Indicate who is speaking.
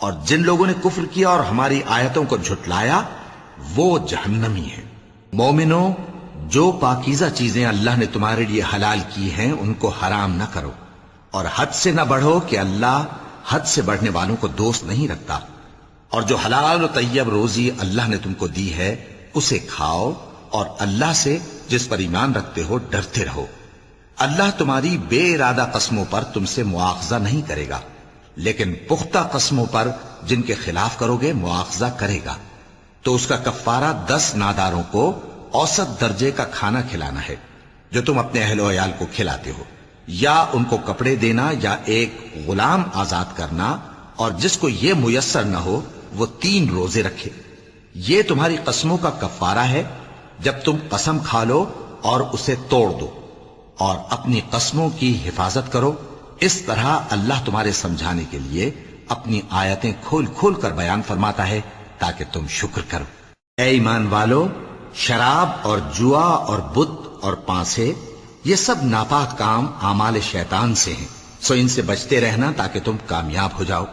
Speaker 1: اور جن لوگوں نے کفر کیا اور ہماری آیتوں کو جھٹلایا وہ جہنمی ہیں۔ مومنوں، جو پاکیزہ چیزیں اللہ نے تمہارے لیے حلال کی ہیں ان کو حرام نہ کرو، اور حد سے نہ بڑھو کہ اللہ حد سے بڑھنے والوں کو دوست نہیں رکھتا، اور جو حلال و طیب روزی اللہ نے تم کو دی ہے اسے کھاؤ، اور اللہ سے جس پر ایمان رکھتے ہو ڈرتے رہو۔ اللہ تمہاری بے ارادہ قسموں پر تم سے مواخذہ نہیں کرے گا، لیکن پختہ قسموں پر جن کے خلاف کرو گے مواخذہ کرے گا، تو اس کا کفارہ 10 ناداروں کو اوسط درجے کا کھانا کھلانا ہے جو تم اپنے اہل و عیال کو کھلاتے ہو، یا ان کو کپڑے دینا یا ایک غلام آزاد کرنا، اور جس کو یہ میسر نہ ہو وہ 3 روزے رکھے۔ یہ تمہاری قسموں کا کفارہ ہے جب تم قسم کھا لو اور اسے توڑ دو، اور اپنی قسموں کی حفاظت کرو۔ اس طرح اللہ تمہارے سمجھانے کے لیے اپنی آیتیں کھول کھول کر بیان فرماتا ہے تاکہ تم شکر کرو۔ اے ایمان والو، شراب اور جوا اور بت اور پانسے یہ سب ناپاک کام اعمال شیطان سے ہیں، سو ان سے بچتے رہنا تاکہ تم کامیاب ہو جاؤ۔